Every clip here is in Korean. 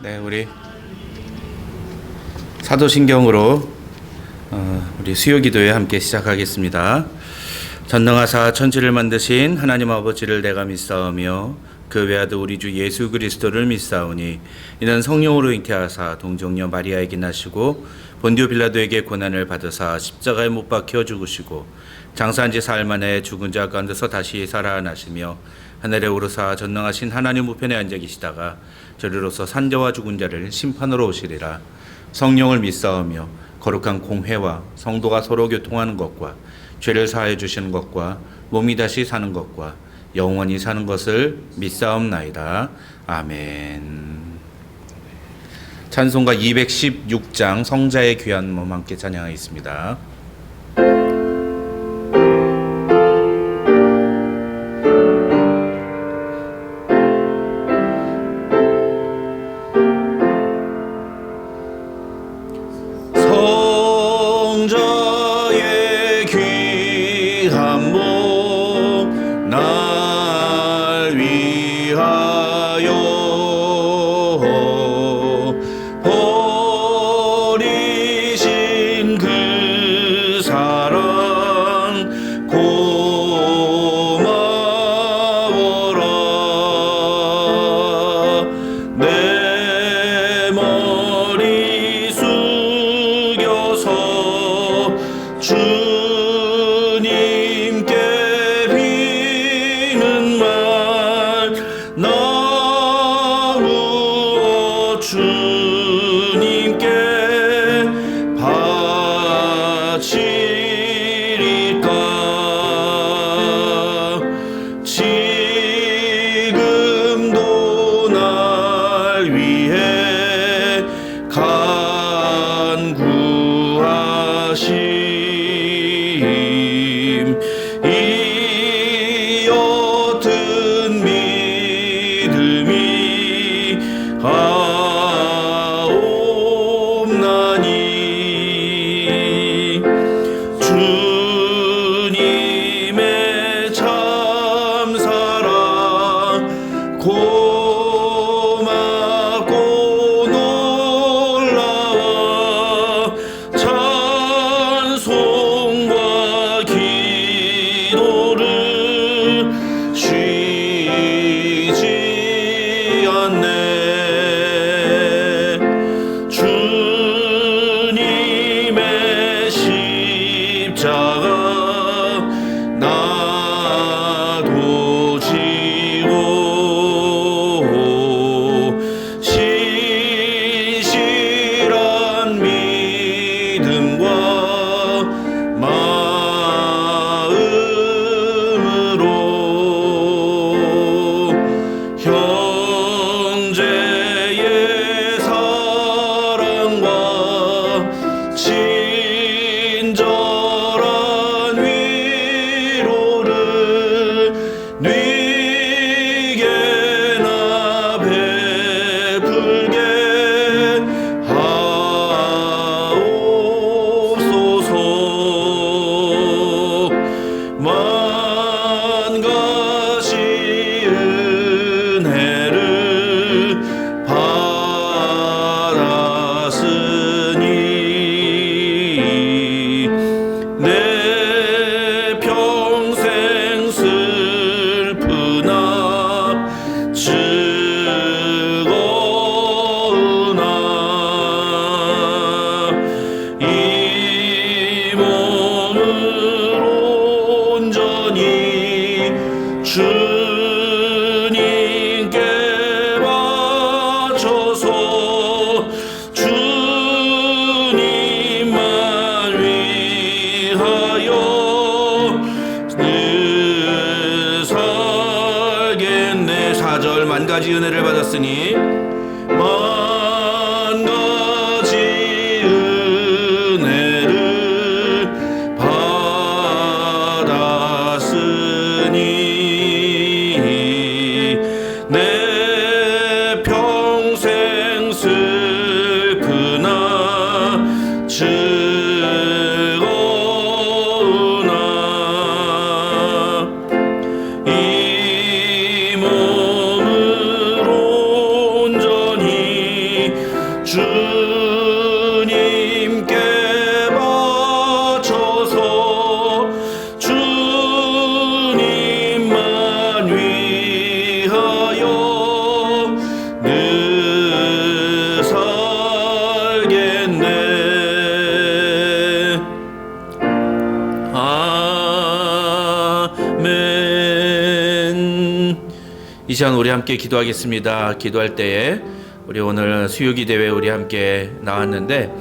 네, 우리 사도신경으로 우리 수요기도회 함께 시작하겠습니다. 전능하사 천지를 만드신 하나님 아버지를 내가 믿사오며 그 외아들 우리 주 예수 그리스도를 믿사오니 이는 성령으로 잉태하사 동정녀 마리아에게 나시고 본디오 빌라도에게 고난을 받으사 십자가에 못 박혀 죽으시고 장사한 지 사흘 만에 죽은 자 가운데서 다시 살아나시며 하늘에 오르사 전능하신 하나님 우편에 앉아 계시다가 저리로서 산자와 죽은 자를 심판으로 오시리라. 성령을 믿사오며 거룩한 공회와 성도가 서로 교통하는 것과 죄를 사하여 주시는 것과 몸이 다시 사는 것과 영원히 사는 것을 믿사옵나이다. 아멘. 찬송가 216장 성자의 귀한 몸 함께 찬양하겠습니다. 성자의 귀한 몸 날 위하여 버리신 그 사랑 고마워라. 내 머리 숙여서 주님께 비는 말 나무어 주님께 바치리까. 지금도 날 위해 간구하심 이 옅은 믿음이 하옵나니 주님의 참사랑 고맙고 놀라워 찬송과 기도를 쉬지 않네. 주님의 십자가 나도 지고 신실한 믿음과 마음으로 형제의 사랑과 친절한 위로를 네게나 베풀게 하옵소서. 만 가지 은혜를 받았으니 내 평생 슬프나 즐거우나 이 몸을 온전히 주님께 바쳐서 주님만 위하여 늘 살겠네. 4절 만 가지 은혜를 받았으니 만 가지 은혜를 받았으니 내 평생 슬프나 즐거우나 이 몸을 온전히 주님께 바쳐서 주님만 위하여 늘 살겠네. 아멘. 이 시간 우리 함께 기도하겠습니다. 기도할 때에 우리 오늘 수요기 대회 우리 함께 나왔는데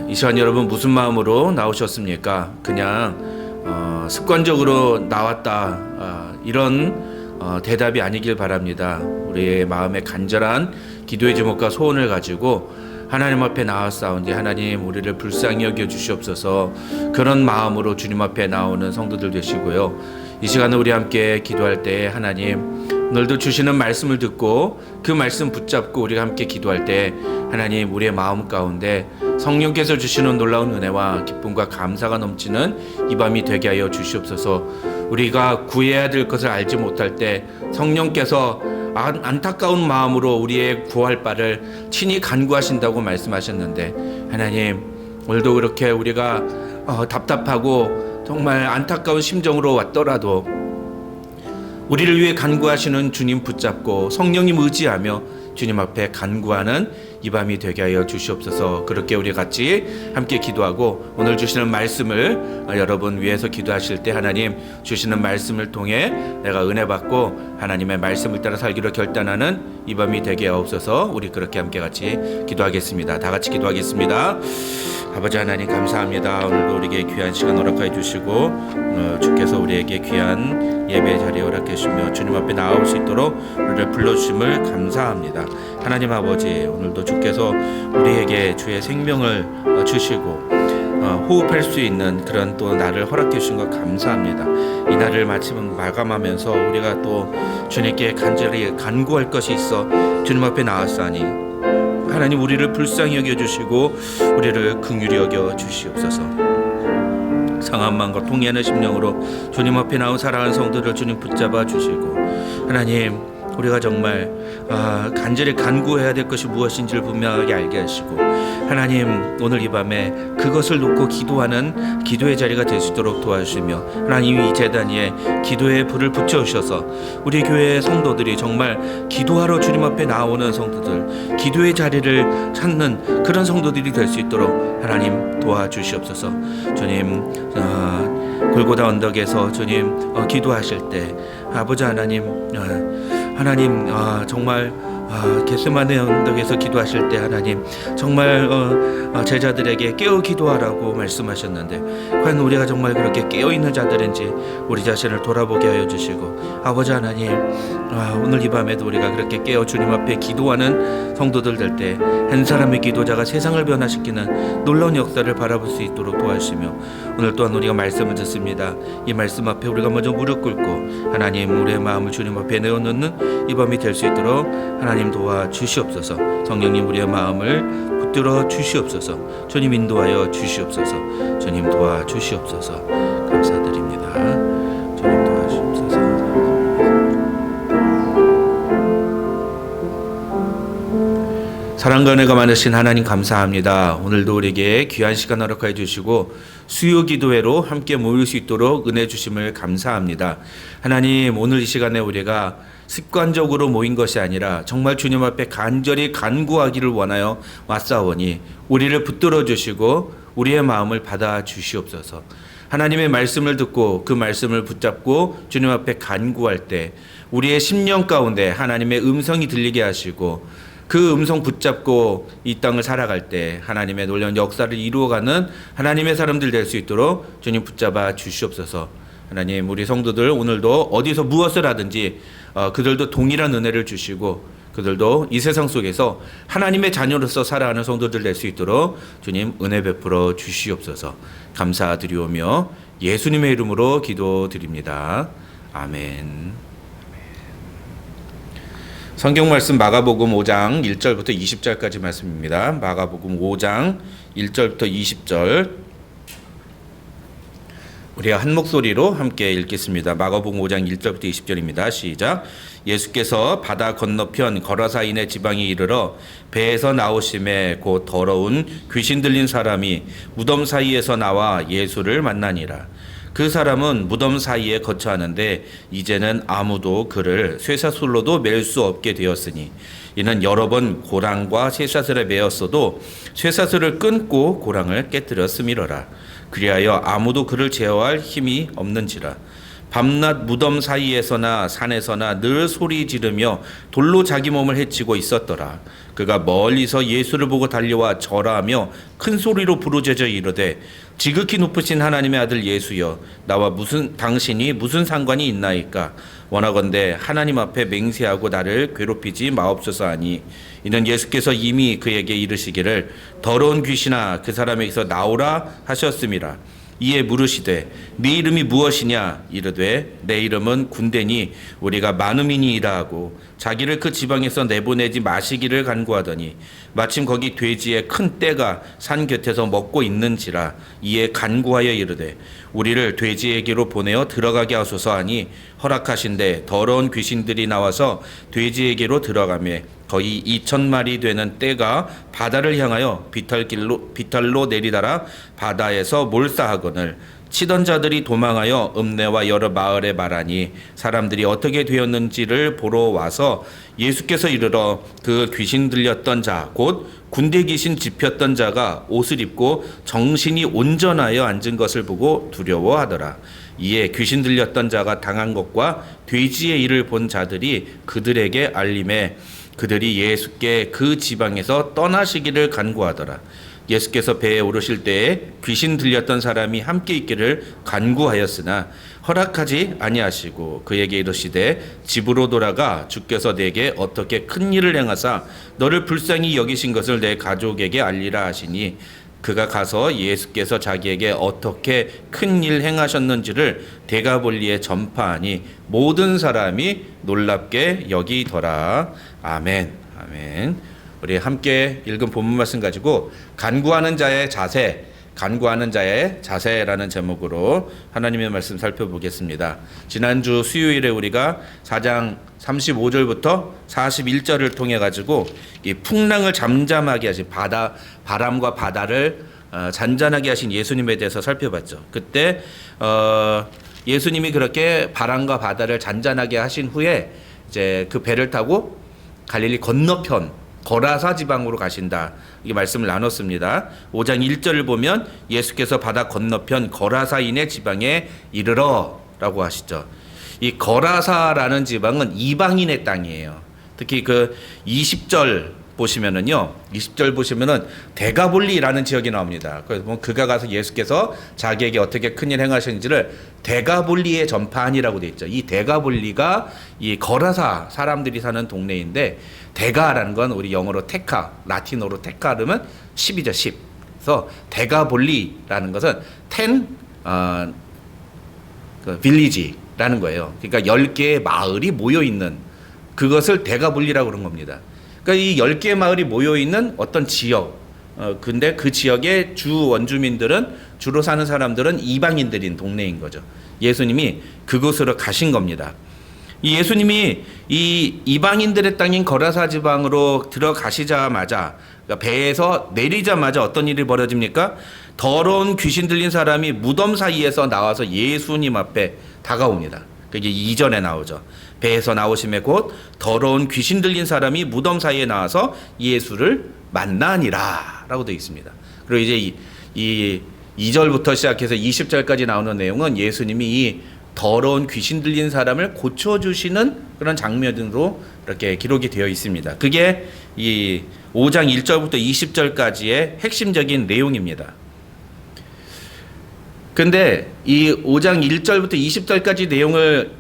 이 시간 여러분 무슨 마음으로 나오셨습니까? 그냥 습관적으로 나왔다 이런 대답이 아니길 바랍니다. 우리의 마음에 간절한 기도의 제목과 소원을 가지고 하나님 앞에 나왔사온지 하나님 우리를 불쌍히 여겨 주시옵소서. 그런 마음으로 주님 앞에 나오는 성도들 되시고요. 이 시간에 우리 함께 기도할 때 하나님 오늘도 주시는 말씀을 듣고 그 말씀 붙잡고 우리가 함께 기도할 때 하나님 우리의 마음 가운데 성령께서 주시는 놀라운 은혜와 기쁨과 감사가 넘치는 이 밤이 되게 하여 주시옵소서. 우리가 구해야 될 것을 알지 못할 때 성령께서 안타까운 마음으로 우리의 구할 바를 친히 간구하신다고 말씀하셨는데 하나님 오늘도 그렇게 우리가 답답하고 정말 안타까운 심정으로 왔더라도 우리를 위해 간구하시는 주님 붙잡고 성령님 의지하며 주님 앞에 간구하는 이 밤이 되게 하여 주시옵소서. 그렇게 우리 같이 함께 기도하고 오늘 주시는 말씀을 여러분 위해서 기도하실 때 하나님 주시는 말씀을 통해 내가 은혜 받고 하나님의 말씀을 따라 살기로 결단하는 이 밤이 되게 하옵소서. 우리 그렇게 함께 같이 기도하겠습니다. 다 같이 기도하겠습니다. 아버지 하나님 감사합니다. 오늘도 우리에게 귀한 시간 허락하여 주시고 주께서 우리에게 귀한 예배 자리에 허락해 주시며 주님 앞에 나올 수 있도록 우리를 불러주심을 감사합니다. 하나님 아버지 오늘도 주께서 우리에게 주의 생명을 주시고 호흡할 수 있는 그런 또 날을 허락해 주신 것 감사합니다. 이 날을 마침 마감하면서 우리가 또 주님께 간절히 간구할 것이 있어 주님 앞에 나왔사니 하나님 우리를 불쌍히 여겨주시고 우리를 긍휼히 여겨주시옵소서. 상한 마음과 통회하는 심령으로 주님 앞에 나온 사랑하는 성도들 주님 붙잡아 주시고 하나님 우리가 정말 간절히 간구해야 될 것이 무엇인지를 분명하게 알게 하시고 하나님 오늘 이 밤에 그것을 놓고 기도하는 기도의 자리가 될 수 있도록 도와주시며 하나님 이 제단 위에 기도의 불을 붙여주셔서 우리 교회의 성도들이 정말 기도하러 주님 앞에 나오는 성도들 기도의 자리를 찾는 그런 성도들이 될 수 있도록 하나님 도와주시옵소서. 주님 골고다 언덕에서 주님 기도하실 때 아버지 하나님 정말 겟세마네 언덕에서 기도하실 때 하나님 정말 제자들에게 깨어 기도하라고 말씀하셨는데 과연 우리가 정말 그렇게 깨어있는 자들인지 우리 자신을 돌아보게 하여 주시고 아버지 하나님 오늘 이 밤에도 우리가 그렇게 깨어 주님 앞에 기도하는 성도들 될 때 한 사람의 기도자가 세상을 변화시키는 놀라운 역사를 바라볼 수 있도록 도와주시며 오늘 또한 우리가 말씀을 듣습니다. 이 말씀 앞에 우리가 먼저 무릎 꿇고 하나님 우리의 마음을 주님 앞에 내어놓는 이 밤이 될 수 있도록 하나님 도와주시옵소서. 성령님 우리의 마음을 붙들어 주시옵소서. 주님 인도하여 주시옵소서. 주님 도와주시옵소서. 감사드립니다. 주님 도와주시옵소서. 사랑과 은혜가 많으신 하나님 감사합니다. 오늘도 우리에게 귀한 시간 허락하여 주시고 수요 기도회로 함께 모일 수 있도록 은혜 주심을 감사합니다. 하나님 오늘 이 시간에 우리가 습관적으로 모인 것이 아니라 정말 주님 앞에 간절히 간구하기를 원하여 왔사오니 우리를 붙들어 주시고 우리의 마음을 받아 주시옵소서. 하나님의 말씀을 듣고 그 말씀을 붙잡고 주님 앞에 간구할 때 우리의 심령 가운데 하나님의 음성이 들리게 하시고 그 음성 붙잡고 이 땅을 살아갈 때 하나님의 놀라운 역사를 이루어가는 하나님의 사람들 될 수 있도록 주님 붙잡아 주시옵소서. 하나님 우리 성도들 오늘도 어디서 무엇을 하든지 그들도 동일한 은혜를 주시고 그들도 이 세상 속에서 하나님의 자녀로서 살아가는 성도들 될 수 있도록 주님 은혜 베풀어 주시옵소서. 감사드리오며 예수님의 이름으로 기도드립니다. 아멘. 성경 말씀 마가복음 5장 1절부터 20절까지 말씀입니다. 마가복음 5장 1절부터 20절 우리가 한 목소리로 함께 읽겠습니다. 마가복음 5장 1절부터 20절입니다. 시작. 예수께서 바다 건너편 거라사인의 지방에 이르러 배에서 나오심에 곧 더러운 귀신 들린 사람이 무덤 사이에서 나와 예수를 만나니라. 그 사람은 무덤 사이에 거처하는데 이제는 아무도 그를 쇠사슬로도 맬 수 없게 되었으니 이는 여러 번 고랑과 쇠사슬에 매었어도 쇠사슬을 끊고 고랑을 깨뜨렸음이러라. 그리하여 아무도 그를 제어할 힘이 없는지라. 밤낮 무덤 사이에서나 산에서나 늘 소리 지르며 돌로 자기 몸을 해치고 있었더라. 그가 멀리서 예수를 보고 달려와 절하며 큰 소리로 부르짖어 이르되 지극히 높으신 하나님의 아들 예수여, 나와 당신이 무슨 상관이 있나이까? 원하건대 하나님 앞에 맹세하고 나를 괴롭히지 마옵소서 하니, 이는 예수께서 이미 그에게 이르시기를 더러운 귀신아 그 사람에게서 나오라 하셨음이라. 이에 물으시되 네 이름이 무엇이냐? 이르되 내 이름은 군대니 우리가 많음이니이다 하고 자기를 그 지방에서 내보내지 마시기를 간구하더니 마침 거기 돼지의 큰 떼가 산 곁에서 먹고 있는지라. 이에 간구하여 이르되 우리를 돼지에게로 보내어 들어가게 하소서 하니 허락하신대 더러운 귀신들이 나와서 돼지에게로 들어가매 거의 2,000마리 되는 떼가 바다를 향하여 비탈로 내리다라 바다에서 몰사하거늘 치던 자들이 도망하여 읍내와 여러 마을에 말하니 사람들이 어떻게 되었는지를 보러 와서 예수께서 이르러 그 귀신 들렸던 자 곧 군대 귀신 집혔던 자가 옷을 입고 정신이 온전하여 앉은 것을 보고 두려워하더라. 이에 귀신 들렸던 자가 당한 것과 돼지의 일을 본 자들이 그들에게 알림해 그들이 예수께 그 지방에서 떠나시기를 간구하더라. 예수께서 배에 오르실 때에 귀신 들렸던 사람이 함께 있기를 간구하였으나 허락하지 아니하시고 그에게 이르시되 집으로 돌아가 주께서 내게 어떻게 큰 일을 행하사 너를 불쌍히 여기신 것을 내 가족에게 알리라 하시니 그가 가서 예수께서 자기에게 어떻게 큰 일 행하셨는지를 데가볼리에 전파하니 모든 사람이 놀랍게 여기더라. 아멘. 아멘. 우리 함께 읽은 본문 말씀 가지고 간구하는 자의 자세라는 제목으로 하나님의 말씀 살펴보겠습니다. 지난주 수요일에 우리가 4장 35절부터 41절을 통해 가지고 이 풍랑을 잠잠하게 하신 바람과 바다를 잔잔하게 하신 예수님에 대해서 살펴봤죠. 그때 예수님이 그렇게 바람과 바다를 잔잔하게 하신 후에 이제 그 배를 타고 갈릴리 건너편 거라사 지방으로 가신다. 이 말씀을 나눴습니다. 5장 1절을 보면 예수께서 바다 건너편 거라사인의 지방에 이르러 라고 하시죠. 이 거라사라는 지방은 이방인의 땅이에요. 특히 그 20절 보시면은요. 20절 보시면은 데가볼리라는 지역이 나옵니다. 그래서 보면 그가 가서 예수께서 자기에게 어떻게 큰일 행하셨는지를 데가볼리의 전파하니라고 되어 있죠. 이 데가볼리가 이 거라사 사람들이 사는 동네인데 데가라는 건 우리 영어로 테카, 라틴어로 테카 그러면 10이죠. 10. 그래서 데가볼리라는 것은 10 빌리지라는 거예요. 그러니까 10개의 마을이 모여 있는 그것을 데가볼리라고 그런 겁니다. 그러니까 이 10개의 마을이 모여 있는 어떤 지역. 근데 그 지역의 주 원주민들은 주로 사는 사람들은 이방인들인 동네인 거죠. 예수님이 그곳으로 가신 겁니다. 이 예수님이 이 이방인들의 땅인 거라사 지방으로 들어가시자마자 그러니까 배에서 내리자마자 어떤 일이 벌어집니까? 더러운 귀신 들린 사람이 무덤 사이에서 나와서 예수님 앞에 다가옵니다. 그게 2절에 나오죠. 배에서 나오심에 곧 더러운 귀신 들린 사람이 무덤 사이에 나와서 예수를 만나니라 라고 되어 있습니다. 그리고 이제 이 2절부터 시작해서 20절까지 나오는 내용은 예수님이 이 더러운 귀신 들린 사람을 고쳐주시는 그런 장면으로 이렇게 기록이 되어 있습니다. 그게 이 5장 1절부터 20절까지의 핵심적인 내용입니다. 근데 이 5장 1절부터 20절까지 내용을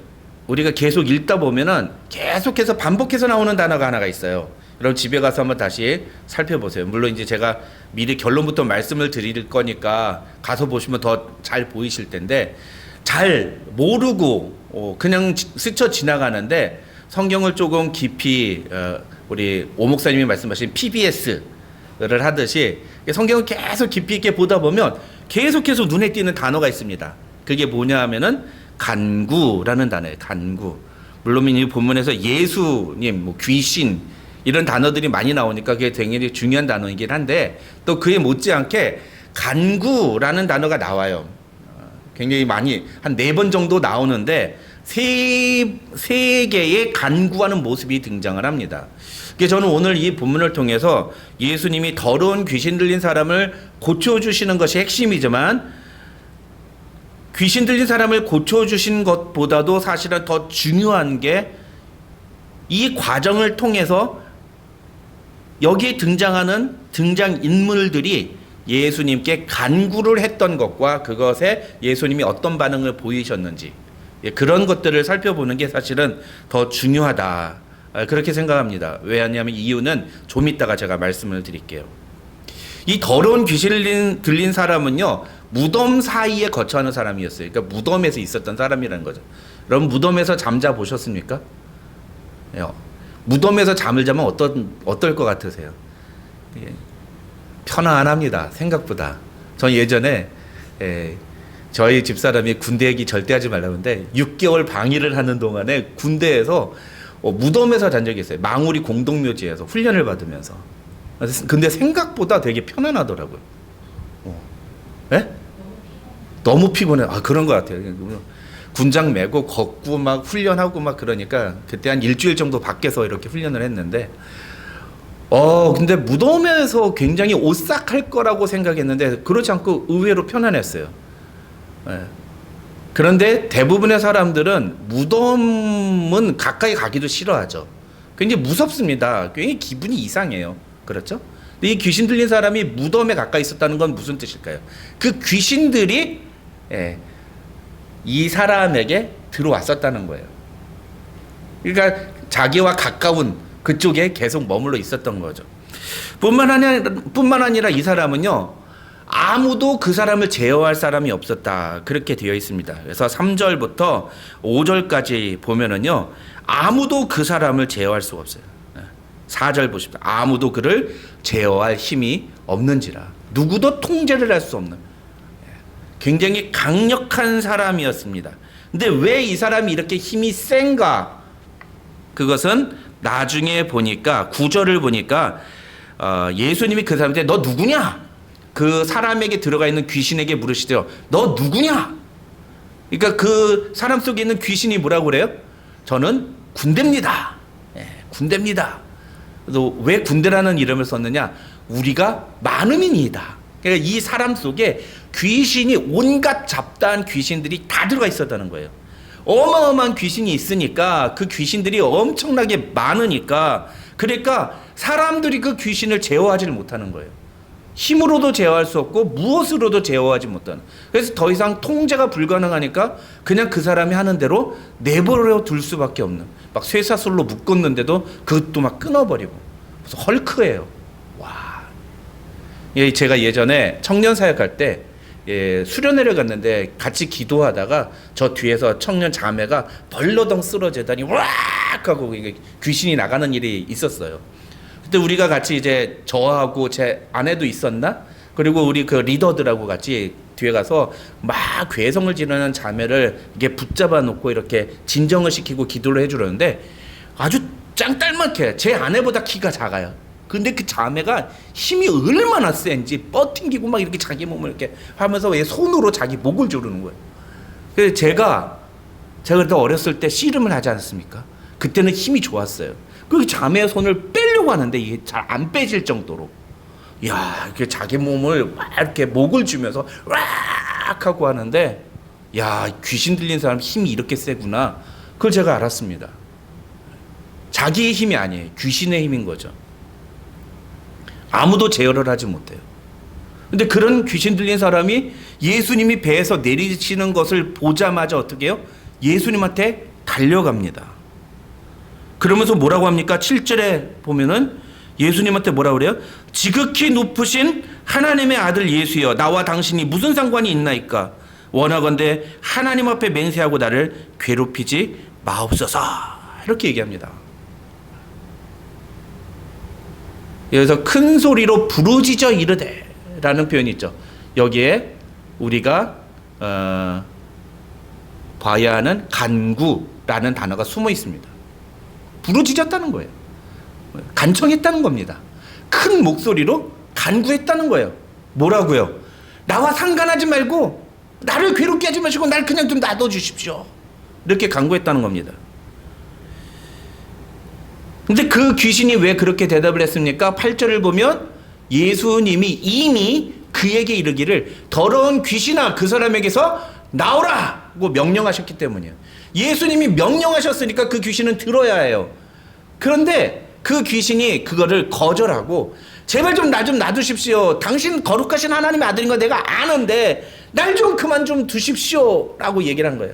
우리가 계속 읽다 보면은 계속해서 반복해서 나오는 단어가 하나가 있어요. 여러분 집에 가서 한번 다시 살펴보세요. 물론 이제 제가 미리 결론부터 말씀을 드릴 거니까 가서 보시면 더 잘 보이실 텐데 잘 모르고 그냥 스쳐 지나가는데 성경을 조금 깊이 우리 오 목사님이 말씀하신 PBS를 하듯이 성경을 계속 깊이 있게 보다 보면 계속해서 눈에 띄는 단어가 있습니다. 그게 뭐냐 하면은 간구라는 단어예요. 간구. 물론 이 본문에서 예수님, 뭐 귀신 이런 단어들이 많이 나오니까 그게 굉장히 중요한 단어이긴 한데 또 그에 못지않게 간구라는 단어가 나와요. 굉장히 많이 한 4번 정도 나오는데 세 개의 간구하는 모습이 등장을 합니다. 그래서 저는 오늘 이 본문을 통해서 예수님이 더러운 귀신 들린 사람을 고쳐주시는 것이 핵심이지만 귀신 들린 사람을 고쳐주신 것보다도 사실은 더 중요한 게 이 과정을 통해서 여기에 등장하는 등장인물들이 예수님께 간구를 했던 것과 그것에 예수님이 어떤 반응을 보이셨는지 그런 것들을 살펴보는 게 사실은 더 중요하다. 그렇게 생각합니다. 왜냐하면 이유는 좀 이따가 제가 말씀을 드릴게요. 이 더러운 귀신 들린 사람은요, 무덤 사이에 거처하는 사람이었어요. 그러니까 무덤에서 있었던 사람이라는 거죠. 여러분 무덤에서 잠자 보셨습니까? 무덤에서 잠을 자면 어떨 것 같으세요? 편안합니다. 생각보다. 전 예전에 저희 집사람이 군대 얘기 절대 하지 말라고 했는데 6개월 방위를 하는 동안에 군대에서 무덤에서 잔 적이 있어요. 망우리 공동묘지에서 훈련을 받으면서. 근데 생각보다 되게 편안하더라고요. 예? 너무 피곤해. 그런 것 같아요. 군장 메고 걷고 막 훈련하고 막 그러니까 그때 한 일주일 정도 밖에서 이렇게 훈련을 했는데 근데 무덤에서 굉장히 오싹할 거라고 생각했는데 그렇지 않고 의외로 편안했어요. 예. 그런데 대부분의 사람들은 무덤은 가까이 가기도 싫어하죠. 굉장히 무섭습니다. 굉장히 기분이 이상해요. 그렇죠? 근데 이 귀신 들린 사람이 무덤에 가까이 있었다는 건 무슨 뜻일까요? 그 귀신들이 이 사람에게 들어왔었다는 거예요. 그러니까 자기와 가까운 그쪽에 계속 머물러 있었던 거죠. 뿐만 아니라 이 사람은요, 아무도 그 사람을 제어할 사람이 없었다. 그렇게 되어 있습니다. 그래서 3절부터 5절까지 보면은요, 아무도 그 사람을 제어할 수가 없어요. 4절 보십시오. 아무도 그를 제어할 힘이 없는지라. 누구도 통제를 할 수 없는. 굉장히 강력한 사람이었습니다. 근데 왜 이 사람이 이렇게 힘이 센가? 그것은 나중에 보니까 9절을 보니까 예수님이 그 사람한테 너 누구냐? 그 사람에게 들어가 있는 귀신에게 물으시대요. 너 누구냐? 그러니까 그 사람 속에 있는 귀신이 뭐라고 그래요? 저는 군대입니다. 군대입니다. 그래서 왜 군대라는 이름을 썼느냐? 우리가 많음이니이다. 그러니까 이 사람 속에 귀신이 온갖 잡다한 귀신들이 다 들어가 있었다는 거예요. 어마어마한 귀신이 있으니까 그 귀신들이 엄청나게 많으니까 그러니까 사람들이 그 귀신을 제어하지를 못하는 거예요. 힘으로도 제어할 수 없고 무엇으로도 제어하지 못하는. 그래서 더 이상 통제가 불가능하니까 그냥 그 사람이 하는 대로 내버려 둘 수밖에 없는. 막 쇠사슬로 묶었는데도 그것도 막 끊어버리고. 그래서 헐크예요. 와. 제가 예전에 청년 사역할 때 수련회를 갔는데 같이 기도하다가 저 뒤에서 청년 자매가 벌러덩 쓰러지더니 와악 하고 귀신이 나가는 일이 있었어요. 그때 우리가 같이 이제 저하고 제 아내도 있었나? 그리고 우리 그 리더들하고 같이 뒤에 가서 막 괴성을 지르는 자매를 이게 붙잡아 놓고 이렇게 진정을 시키고 기도를 해주려는데 아주 짱딸맣게 제 아내보다 키가 작아요. 근데 그 자매가 힘이 얼마나 센지 뻗팅기고 막 이렇게 자기 몸을 이렇게 하면서 왜 손으로 자기 목을 조르는 거예요. 그래서 제가 그때 어렸을 때 씨름을 하지 않았습니까? 그때는 힘이 좋았어요. 그 자매의 손을 빼려고 하는데 이게 잘 안 빼질 정도로 야, 이렇게 자기 몸을 막 이렇게 목을 주면서 왁 하고 하는데 야, 귀신 들린 사람 힘이 이렇게 세구나. 그걸 제가 알았습니다. 자기의 힘이 아니에요. 귀신의 힘인 거죠. 아무도 제어를 하지 못해요. 근데 그런 귀신 들린 사람이 예수님이 배에서 내리시는 것을 보자마자 어떻게 해요? 예수님한테 달려갑니다. 그러면서 뭐라고 합니까? 7절에 보면은 예수님한테 뭐라고 그래요? 지극히 높으신 하나님의 아들 예수여, 나와 당신이 무슨 상관이 있나이까? 원하건대 하나님 앞에 맹세하고 나를 괴롭히지 마옵소서. 이렇게 얘기합니다. 여기서 큰 소리로 부르짖어 이르되 라는 표현이 있죠. 여기에 우리가 과야는 간구라는 단어가 숨어 있습니다. 부르짖었다는 거예요. 간청했다는 겁니다. 큰 목소리로 간구했다는 거예요. 뭐라고요? 나와 상관하지 말고 나를 괴롭게 하지 마시고 날 그냥 좀 놔둬 주십시오. 이렇게 간구했다는 겁니다. 근데 그 귀신이 왜 그렇게 대답을 했습니까? 8절을 보면 예수님이 이미 그에게 이르기를 더러운 귀신아 그 사람에게서 나오라고 명령하셨기 때문이에요. 예수님이 명령하셨으니까 그 귀신은 들어야 해요. 그런데 그 귀신이 그거를 거절하고 제발 좀 나 좀 놔두십시오. 당신 거룩하신 하나님의 아들인 거 내가 아는데 날 좀 그만 좀 두십시오 라고 얘기를 한 거예요.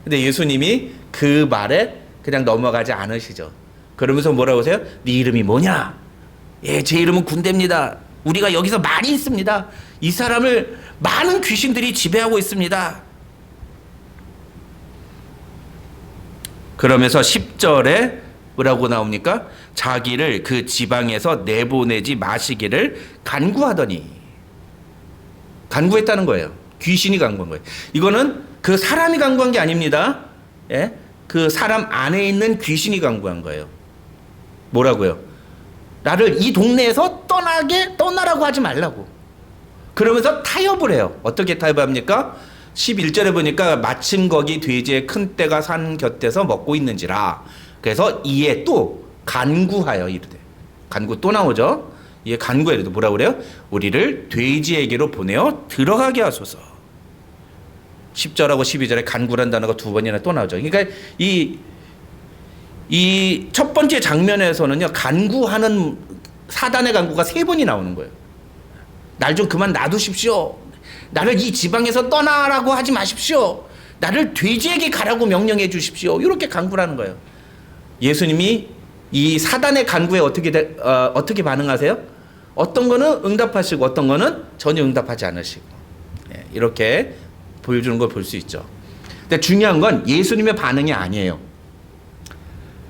근데 예수님이 그 말에 그냥 넘어가지 않으시죠. 그러면서 뭐라고 하세요? 네 이름이 뭐냐? 예, 제 이름은 군대입니다. 우리가 여기서 많이 있습니다. 이 사람을 많은 귀신들이 지배하고 있습니다. 그러면서 10절에 뭐라고 나옵니까? 자기를 그 지방에서 내보내지 마시기를 간구하더니, 간구했다는 거예요. 귀신이 간구한 거예요. 이거는 그 사람이 간구한 게 아닙니다. 예? 그 사람 안에 있는 귀신이 간구한 거예요. 뭐라고요? 나를 이 동네에서 떠나라고 하지 말라고. 그러면서 타협을 해요. 어떻게 타협합니까? 11절에 보니까 마침 거기 돼지의 큰 떼가 산 곁에서 먹고 있는지라. 그래서 이에 또 간구하여 이르되. 간구 또 나오죠? 이에 간구하여 이르되 뭐라고 그래요? 우리를 돼지에게로 보내어 들어가게 하소서. 10절하고 12절에 간구란 단어가 두 번이나 또 나오죠. 그러니까 이 첫 번째 장면에서는요, 간구하는 사단의 간구가 세 번이 나오는 거예요. 날 좀 그만 놔두십시오. 나를 이 지방에서 떠나라고 하지 마십시오. 나를 돼지에게 가라고 명령해 주십시오. 이렇게 간구를 하는 거예요. 예수님이 이 사단의 간구에 어떻게 반응하세요? 어떤 거는 응답하시고 어떤 거는 전혀 응답하지 않으시고, 이렇게 보여주는 걸 볼 수 있죠. 근데 중요한 건 예수님의 반응이 아니에요.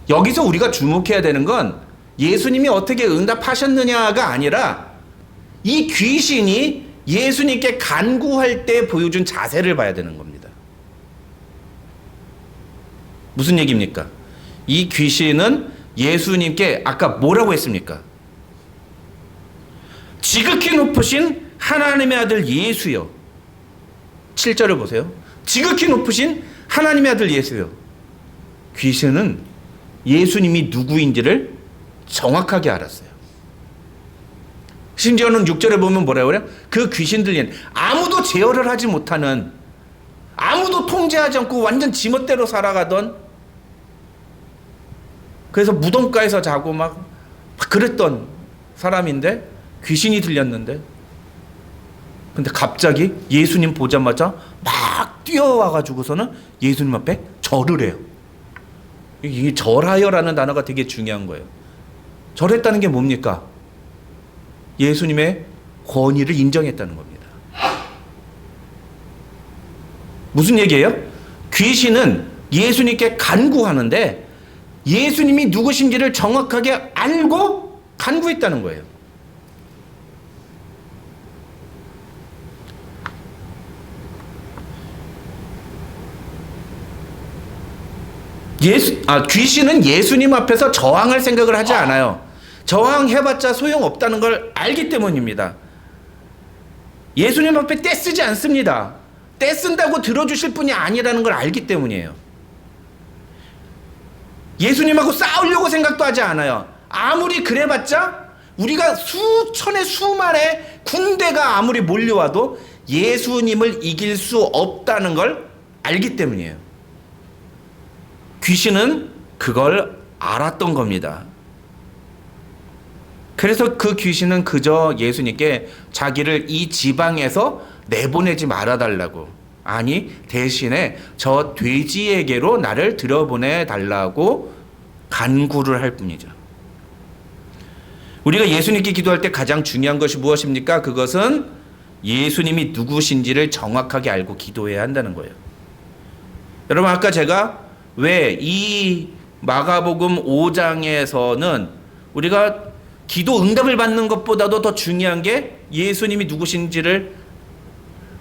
여기서 우리가 주목해야 되는 건 예수님이 어떻게 응답하셨느냐가 아니라 이 귀신이 예수님께 간구할 때 보여준 자세를 봐야 되는 겁니다. 무슨 얘기입니까? 이 귀신은 예수님께 아까 뭐라고 했습니까? 지극히 높으신 하나님의 아들 예수여. 7절을 보세요. 지극히 높으신 하나님의 아들 예수여. 귀신은 예수님이 누구인지를 정확하게 알았어요. 심지어는 6절에 보면 뭐라고 그래요? 그 귀신들은 아무도 제어를 하지 못하는, 아무도 통제하지 않고 완전 지멋대로 살아가던, 그래서 무덤가에서 자고 막 그랬던 사람인데 귀신이 들렸는데, 근데 갑자기 예수님 보자마자 막 뛰어와가지고서는 예수님 앞에 절을 해요. 이 절하여라는 단어가 되게 중요한 거예요. 절했다는 게 뭡니까? 예수님의 권위를 인정했다는 겁니다. 무슨 얘기예요? 귀신은 예수님께 간구하는데 예수님이 누구신지를 정확하게 알고 간구했다는 거예요. 귀신은 예수님 앞에서 저항할 생각을 하지 않아요. 저항해봤자 소용없다는 걸 알기 때문입니다. 예수님 앞에 떼쓰지 않습니다. 떼쓴다고 들어주실 분이 아니라는 걸 알기 때문이에요. 예수님하고 싸우려고 생각도 하지 않아요. 아무리 그래봤자 우리가 수천의 수만의 군대가 아무리 몰려와도 예수님을 이길 수 없다는 걸 알기 때문이에요. 귀신은 그걸 알았던 겁니다. 그래서 그 귀신은 그저 예수님께 자기를 이 지방에서 내보내지 말아달라고, 아니 대신에 저 돼지에게로 나를 들여보내달라고 간구를 할 뿐이죠. 우리가 예수님께 기도할 때 가장 중요한 것이 무엇입니까? 그것은 예수님이 누구신지를 정확하게 알고 기도해야 한다는 거예요. 여러분, 아까 제가 왜 이 마가복음 5장에서는 우리가 기도 응답을 받는 것보다도 더 중요한 게 예수님이 누구신지를,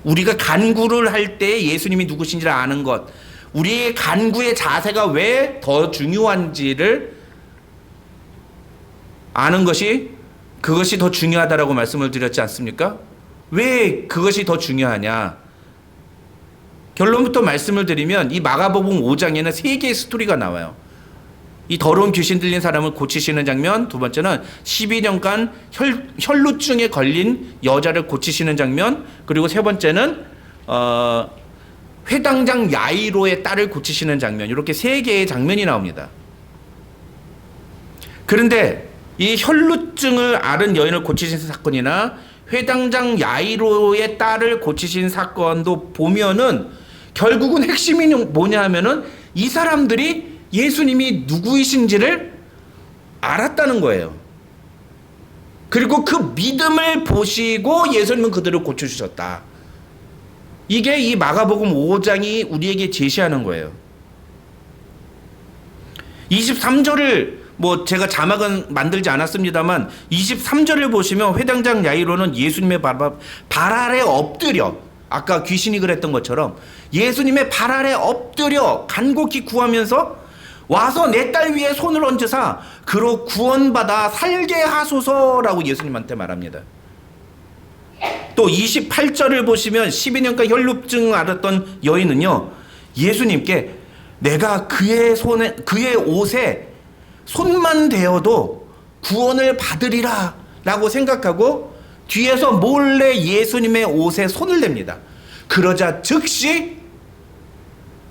우리가 간구를 할 때 예수님이 누구신지를 아는 것, 우리의 간구의 자세가 왜 더 중요한지를 아는 것이, 그것이 더 중요하다라고 말씀을 드렸지 않습니까? 왜 그것이 더 중요하냐? 결론부터 말씀을 드리면 이 마가복음 5장에는 세 개의 스토리가 나와요. 이 더러운 귀신 들린 사람을 고치시는 장면, 두 번째는 12년간 혈루증에 걸린 여자를 고치시는 장면, 그리고 세 번째는 회당장 야이로의 딸을 고치시는 장면, 이렇게 세 개의 장면이 나옵니다. 그런데 이 혈루증을 앓은 여인을 고치신 사건이나 회당장 야이로의 딸을 고치신 사건도 보면은 결국은 핵심이 뭐냐 하면은 이 사람들이 예수님이 누구이신지를 알았다는 거예요. 그리고 그 믿음을 보시고 예수님은 그들을 고쳐주셨다. 이게 이 마가복음 5장이 우리에게 제시하는 거예요. 23절을 제가 자막은 만들지 않았습니다만 23절을 보시면 회당장 야이로는 예수님의 발 아래 엎드려, 아까 귀신이 그랬던 것처럼 예수님의 발 아래 엎드려 간곡히 구하면서 와서 내 딸 위에 손을 얹으사 그로 구원받아 살게 하소서라고 예수님한테 말합니다. 또 28절을 보시면 12년간 혈루증을 앓았던 여인은요, 예수님께 내가 그의 옷에 손만 대어도 구원을 받으리라 라고 생각하고 뒤에서 몰래 예수님의 옷에 손을 댑니다. 그러자 즉시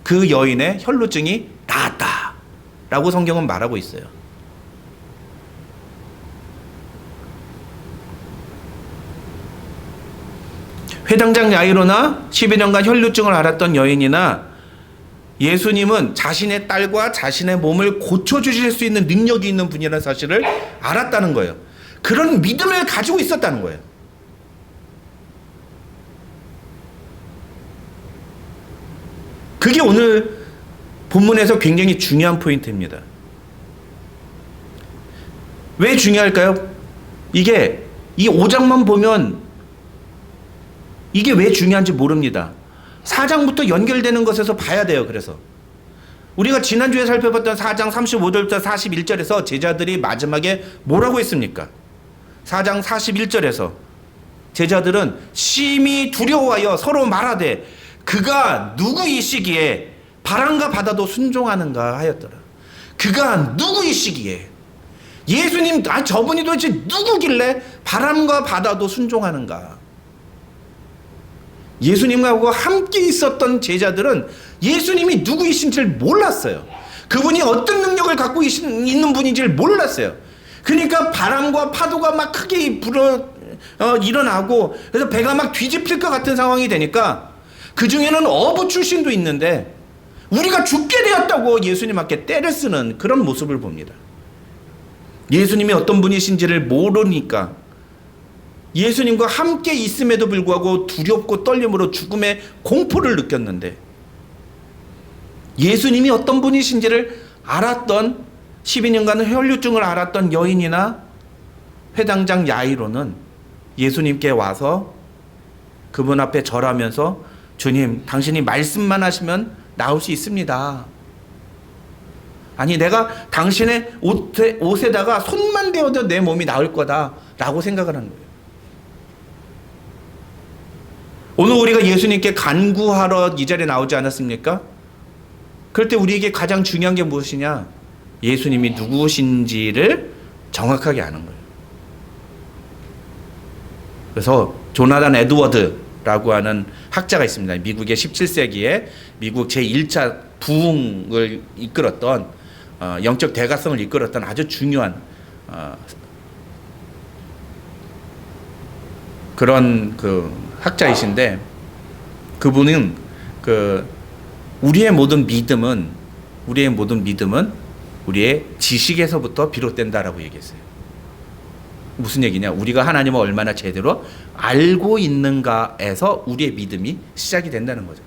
그 여인의 혈루증이 나았다 라고 성경은 말하고 있어요. 회당장 야이로나 12년간 혈루증을 앓았던 여인이나 예수님은 자신의 딸과 자신의 몸을 고쳐주실 수 있는 능력이 있는 분이라는 사실을 알았다는 거예요. 그런 믿음을 가지고 있었다는 거예요. 그게 오늘 본문에서 굉장히 중요한 포인트입니다. 왜 중요할까요? 이게 이 5장만 보면 이게 왜 중요한지 모릅니다. 4장부터 연결되는 것에서 봐야 돼요. 그래서 우리가 지난주에 살펴봤던 4장 35절부터 41절에서 제자들이 마지막에 뭐라고 했습니까? 4장 41절에서 제자들은 심히 두려워하여 서로 말하되 그가 누구이시기에 바람과 바다도 순종하는가 하였더라. 그가 누구이시기에, 예수님 저분이 도대체 누구길래 바람과 바다도 순종하는가. 예수님하고 함께 있었던 제자들은 예수님이 누구이신지를 몰랐어요. 그분이 어떤 능력을 갖고 있는 분인지를 몰랐어요. 그러니까 바람과 파도가 막 크게 일어나고 그래서 배가 막 뒤집힐 것 같은 상황이 되니까 그 중에는 어부 출신도 있는데 우리가 죽게 되었다고 예수님 앞에 떼를 쓰는 그런 모습을 봅니다. 예수님이 어떤 분이신지를 모르니까 예수님과 함께 있음에도 불구하고 두렵고 떨림으로 죽음의 공포를 느꼈는데 예수님이 어떤 분이신지를 알았던 12년간 혈루증을 앓았던 여인이나 회당장 야이로는 예수님께 와서 그분 앞에 절하면서 주님, 당신이 말씀만 하시면 나올 수 있습니다. 아니 내가 당신의 옷에다가 손만 대어도 내 몸이 나을 거다 라고 생각을 하는 거예요. 오늘 우리가 예수님께 간구하러 이 자리에 나오지 않았습니까? 그럴 때 우리에게 가장 중요한 게 무엇이냐? 예수님이 누구신지를 정확하게 아는 거예요. 그래서 조나단 에드워드라고 하는 학자가 있습니다. 미국의 17세기에 미국 제1차 부흥을 이끌었던 영적 대가성을 이끌었던 아주 중요한 그런 학자이신데 그분은 우리의 모든 믿음은 우리의 지식에서부터 비롯된다라고 얘기했어요. 무슨 얘기냐? 우리가 하나님을 얼마나 제대로 알고 있는가에서 우리의 믿음이 시작이 된다는 거죠.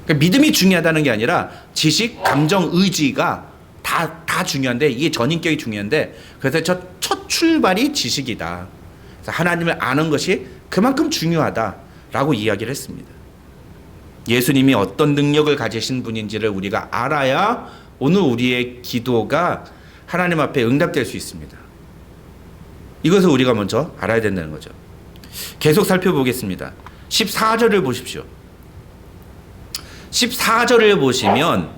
그러니까 믿음이 중요하다는 게 아니라 지식, 감정, 의지가 다 중요한데 이게 전인격이 중요한데 그래서 첫 출발이 지식이다. 그래서 하나님을 아는 것이 그만큼 중요하다라고 이야기를 했습니다. 예수님이 어떤 능력을 가지신 분인지를 우리가 알아야 오늘 우리의 기도가 하나님 앞에 응답될 수 있습니다. 이것을 우리가 먼저 알아야 된다는 거죠. 계속 살펴보겠습니다. 14절을 보십시오. 14절을 보시면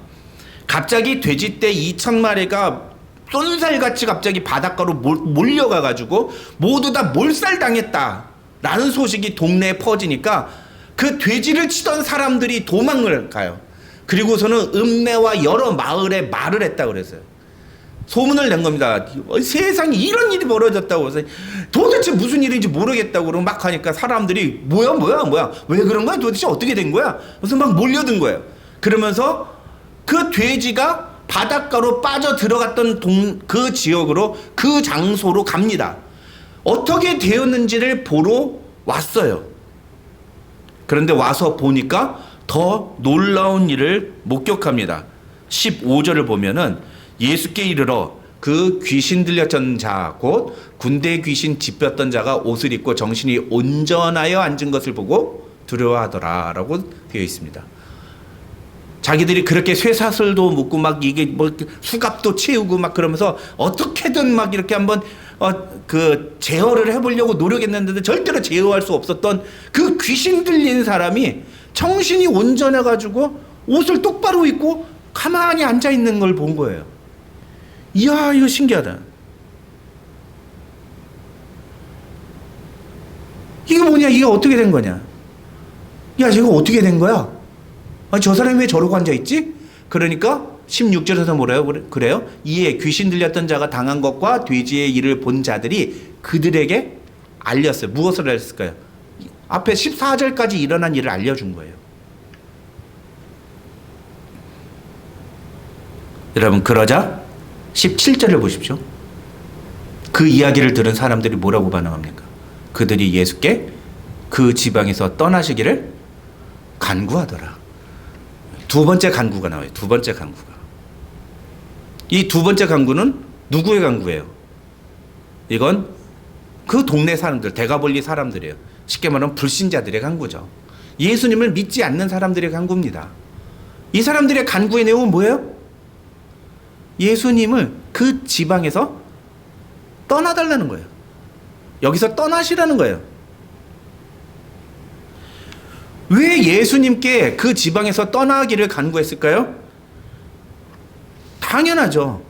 갑자기 돼지떼 2,000마리가 쏜살같이 갑자기 바닷가로 몰려가가지고 모두 다 몰살당했다라는 소식이 동네에 퍼지니까 그 돼지를 치던 사람들이 도망을 가요. 그리고서는 읍내와 여러 마을에 말을 했다고 그랬어요. 소문을 낸 겁니다. 세상에 이런 일이 벌어졌다고 해서 도대체 무슨 일인지 모르겠다고 그러고 막 하니까 사람들이 뭐야 왜 그런 거야, 도대체 어떻게 된 거야, 그래서 막 몰려든 거예요. 그러면서 그 돼지가 바닷가로 빠져 들어갔던 그 지역으로, 그 장소로 갑니다. 어떻게 되었는지를 보러 왔어요. 그런데 와서 보니까 더 놀라운 일을 목격합니다. 15절을 보면은 예수께 이르러 그 귀신 들렸던 자, 곧 군대 귀신 짚혔던 자가 옷을 입고 정신이 온전하여 앉은 것을 보고 두려워하더라 라고 되어 있습니다. 자기들이 그렇게 쇠사슬도 묶고 막 이게 뭐 수갑도 채우고 막 그러면서 어떻게든 막 이렇게 한번 그 제어를 해보려고 노력했는데도 절대로 제어할 수 없었던 그 귀신 들린 사람이 정신이 온전해가지고 옷을 똑바로 입고 가만히 앉아 있는 걸 본 거예요. 이야, 이거 신기하다. 이게 뭐냐? 이게 어떻게 된 거냐? 야, 이거 어떻게 된 거야? 아니, 저 사람이 왜 저러고 앉아있지? 그러니까 16절에서 뭐래요? 그래요? 이에 귀신 들렸던 자가 당한 것과 돼지의 일을 본 자들이 그들에게 알렸어요. 무엇을 알렸을까요? 앞에 14절까지 일어난 일을 알려준 거예요. 여러분, 그러자 17절을 보십시오. 그 이야기를 들은 사람들이 뭐라고 반응합니까? 그들이 예수께 그 지방에서 떠나시기를 간구하더라. 두 번째 간구가 나와요. 두 번째 간구가. 이 두 번째 간구는 누구의 간구예요? 이건 그 동네 사람들, 대가볼리 사람들이에요. 쉽게 말하면 불신자들의 간구죠. 예수님을 믿지 않는 사람들의 간구입니다. 이 사람들의 간구의 내용은 뭐예요? 예수님을 그 지방에서 떠나달라는 거예요. 여기서 떠나시라는 거예요. 왜 예수님께 그 지방에서 떠나기를 간구했을까요? 당연하죠.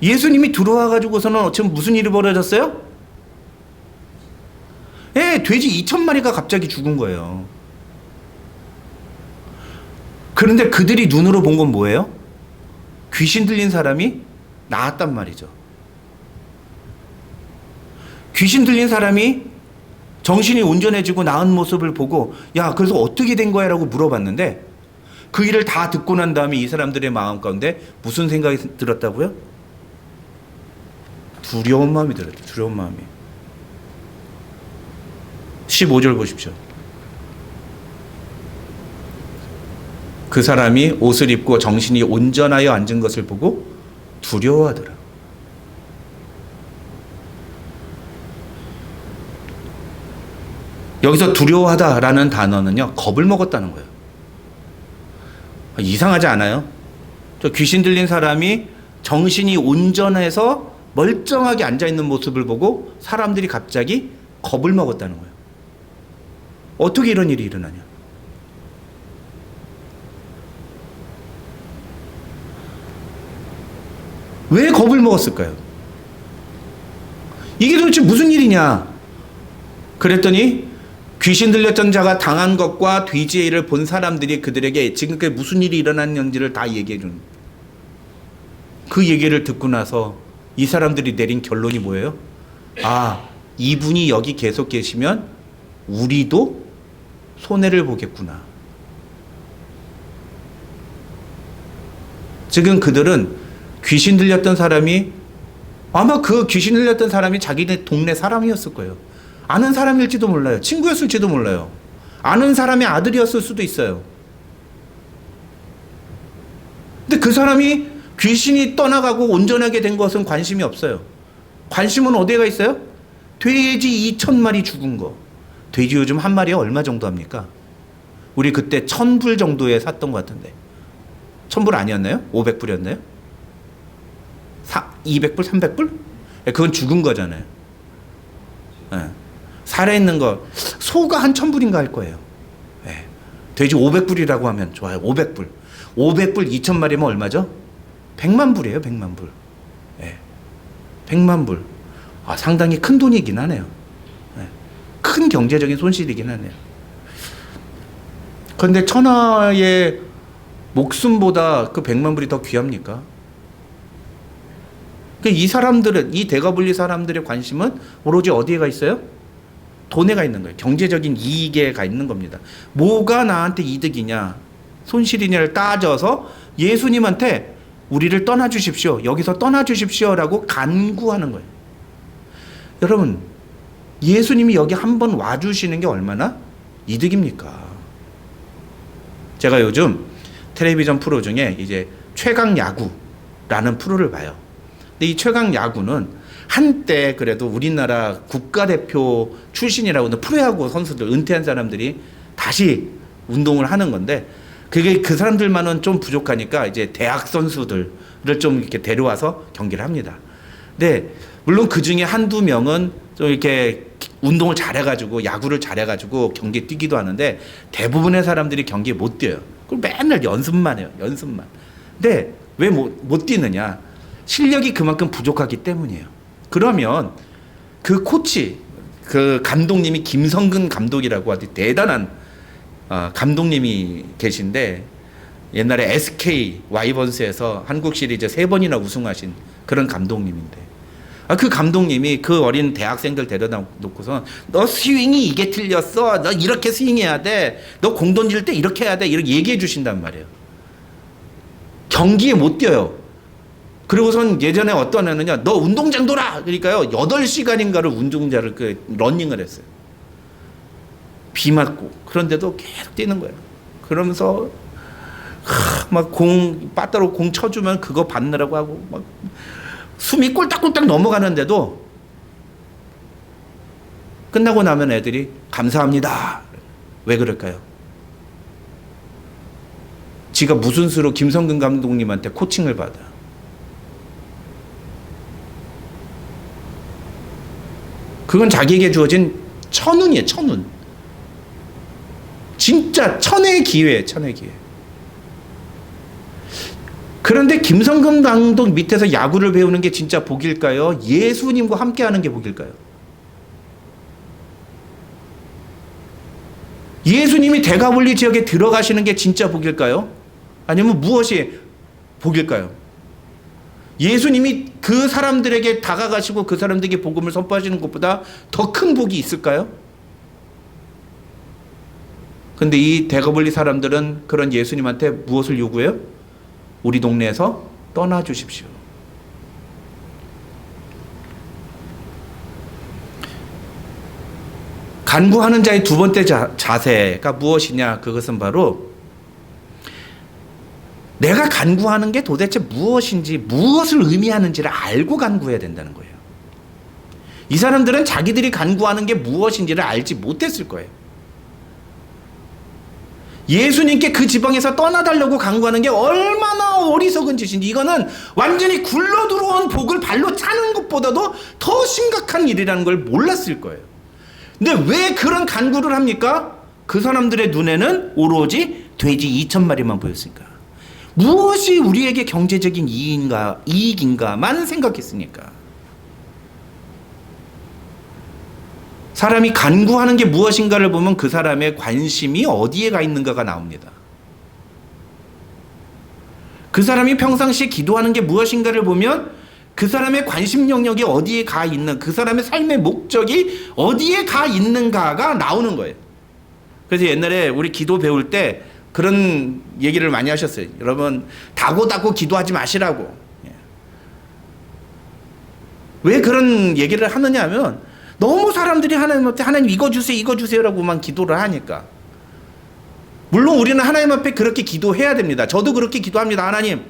예수님이 들어와가지고서는 지금 무슨 일이 벌어졌어요? 돼지 2,000마리가 갑자기 죽은 거예요. 그런데 그들이 눈으로 본 건 뭐예요? 귀신 들린 사람이 나았단 말이죠. 귀신 들린 사람이 정신이 온전해지고 나은 모습을 보고, 야, 그래서 어떻게 된 거야? 라고 물어봤는데, 그 일을 다 듣고 난 다음에 이 사람들의 마음 가운데 무슨 생각이 들었다고요? 두려운 마음이 들었죠. 두려운 마음이. 15절 보십시오. 그 사람이 옷을 입고 정신이 온전하여 앉은 것을 보고 두려워하더라. 여기서 두려워하다라는 단어는요, 겁을 먹었다는 거예요. 이상하지 않아요? 저 귀신 들린 사람이 정신이 온전해서 멀쩡하게 앉아있는 모습을 보고 사람들이 갑자기 겁을 먹었다는 거예요. 어떻게 이런 일이 일어나냐? 왜 겁을 먹었을까요? 이게 도대체 무슨 일이냐? 그랬더니 귀신 들렸던 자가 당한 것과 돼지의 일을 본 사람들이 그들에게 지금까지 무슨 일이 일어났는지를 다 얘기해 준. 그 얘기를 듣고 나서 이 사람들이 내린 결론이 뭐예요? 아, 이분이 여기 계속 계시면 우리도 손해를 보겠구나. 지금 그들은 귀신 들렸던 사람이, 아마 그 귀신 들렸던 사람이 자기네 동네 사람이었을 거예요. 아는 사람일지도 몰라요. 친구였을지도 몰라요. 아는 사람의 아들이었을 수도 있어요. 근데 그 사람이 귀신이 떠나가고 온전하게 된 것은 관심이 없어요. 관심은 어디에 있어요? 돼지 2,000마리 죽은 거. 돼지 요즘 한 마리에 얼마 정도 합니까? 우리 그때 1,000불 정도에 샀던 것 같은데 1,000불 아니었나요? 500불이었나요? 200불? 300불? 그건 죽은 거잖아요. 살아있는 거 소가 한 1,000불인가 할 거예요. 돼지 500불이라고 하면 좋아요. 500불 2,000마리면 얼마죠? 100만 불이에요. 100만 불. 100만 불. 상당히 큰 돈이긴 하네요. 큰 경제적인 손실이긴 하네요. 그런데 천하의 목숨보다 그 100만 불이 더 귀합니까? 이 사람들은, 이 대가불리 사람들의 관심은 오로지 어디에 가 있어요? 돈에 가 있는 거예요. 경제적인 이익에 가 있는 겁니다. 뭐가 나한테 이득이냐, 손실이냐를 따져서 예수님한테 우리를 떠나주십시오, 여기서 떠나주십시오라고 간구하는 거예요. 여러분, 예수님이 여기 한번 와주시는 게 얼마나 이득입니까? 제가 요즘 텔레비전 프로 중에 이제 최강 야구라는 프로를 봐요. 근데 이 최강 야구는 한때 그래도 우리나라 국가대표 출신이라고 프로야구 선수들, 은퇴한 사람들이 다시 운동을 하는 건데, 그게 그 사람들만은 좀 부족하니까 이제 대학 선수들을 좀 이렇게 데려와서 경기를 합니다. 근데 물론 그 중에 한두 명은 좀 이렇게 운동을 잘해가지고, 야구를 잘해가지고 경기에 뛰기도 하는데, 대부분의 사람들이 경기에 못 뛰어요. 그럼 맨날 연습만 해요. 연습만. 근데 왜 못 뛰느냐? 실력이 그만큼 부족하기 때문이에요. 그러면 그 코치, 그 감독님이 김성근 감독이라고 아주 대단한 감독님이 계신데, 옛날에 SK 와이번스에서 한국 시리즈 3번이나 우승하신 그런 감독님인데, 그 감독님이 그 어린 대학생들 데려다 놓고서 너 스윙이 이게 틀렸어, 너 이렇게 스윙해야 돼, 너 공 던질 때 이렇게 해야 돼, 이렇게 얘기해 주신단 말이에요. 경기에 못 뛰어요. 그리고선 예전에 어떤 애는요, 너 운동장 돌아! 그러니까요, 8시간인가를 운동장을 러닝을 했어요. 비 맞고. 그런데도 계속 뛰는 거예요. 그러면서 막 빠따로 공 쳐주면 그거 받느라고 하고, 막 숨이 꼴딱꼴딱 넘어가는데도 끝나고 나면 애들이 감사합니다. 왜 그럴까요? 지가 무슨 수로 김성근 감독님한테 코칭을 받아요. 그건 자기에게 주어진 천운이에요. 천운. 진짜 천의 기회예요. 천의 기회. 그런데 김성근 감독 밑에서 야구를 배우는 게 진짜 복일까요? 예수님과 함께하는 게 복일까요? 예수님이 대가볼리 지역에 들어가시는 게 진짜 복일까요? 아니면 무엇이 복일까요? 예수님이 그 사람들에게 다가가시고 그 사람들에게 복음을 선포하시는 것보다 더 큰 복이 있을까요? 근데 이 대가볼리 사람들은 그런 예수님한테 무엇을 요구해요? 우리 동네에서 떠나 주십시오. 간구하는 자의 두 번째 자세가 무엇이냐? 그것은 바로 내가 간구하는 게 도대체 무엇인지, 무엇을 의미하는지를 알고 간구해야 된다는 거예요. 이 사람들은 자기들이 간구하는 게 무엇인지를 알지 못했을 거예요. 예수님께 그 지방에서 떠나달라고 간구하는 게 얼마나 어리석은 짓인지, 이거는 완전히 굴러 들어온 복을 발로 차는 것보다도 더 심각한 일이라는 걸 몰랐을 거예요. 근데 왜 그런 간구를 합니까? 그 사람들의 눈에는 오로지 돼지 2,000마리만 보였으니까. 무엇이 우리에게 경제적인 이익인가만 생각했으니까. 사람이 간구하는 게 무엇인가를 보면 그 사람의 관심이 어디에 가 있는가가 나옵니다. 그 사람이 평상시에 기도하는 게 무엇인가를 보면 그 사람의 관심 영역이 어디에 가 있는, 그 사람의 삶의 목적이 어디에 가 있는가가 나오는 거예요. 그래서 옛날에 우리 기도 배울 때 그런 얘기를 많이 하셨어요. 여러분, 다고다고 기도하지 마시라고. 왜 그런 얘기를 하느냐 하면, 너무 사람들이 하나님한테 하나님 이거 주세요, 이거 주세요라고만 기도를 하니까. 물론 우리는 하나님 앞에 그렇게 기도해야 됩니다. 저도 그렇게 기도합니다. 하나님,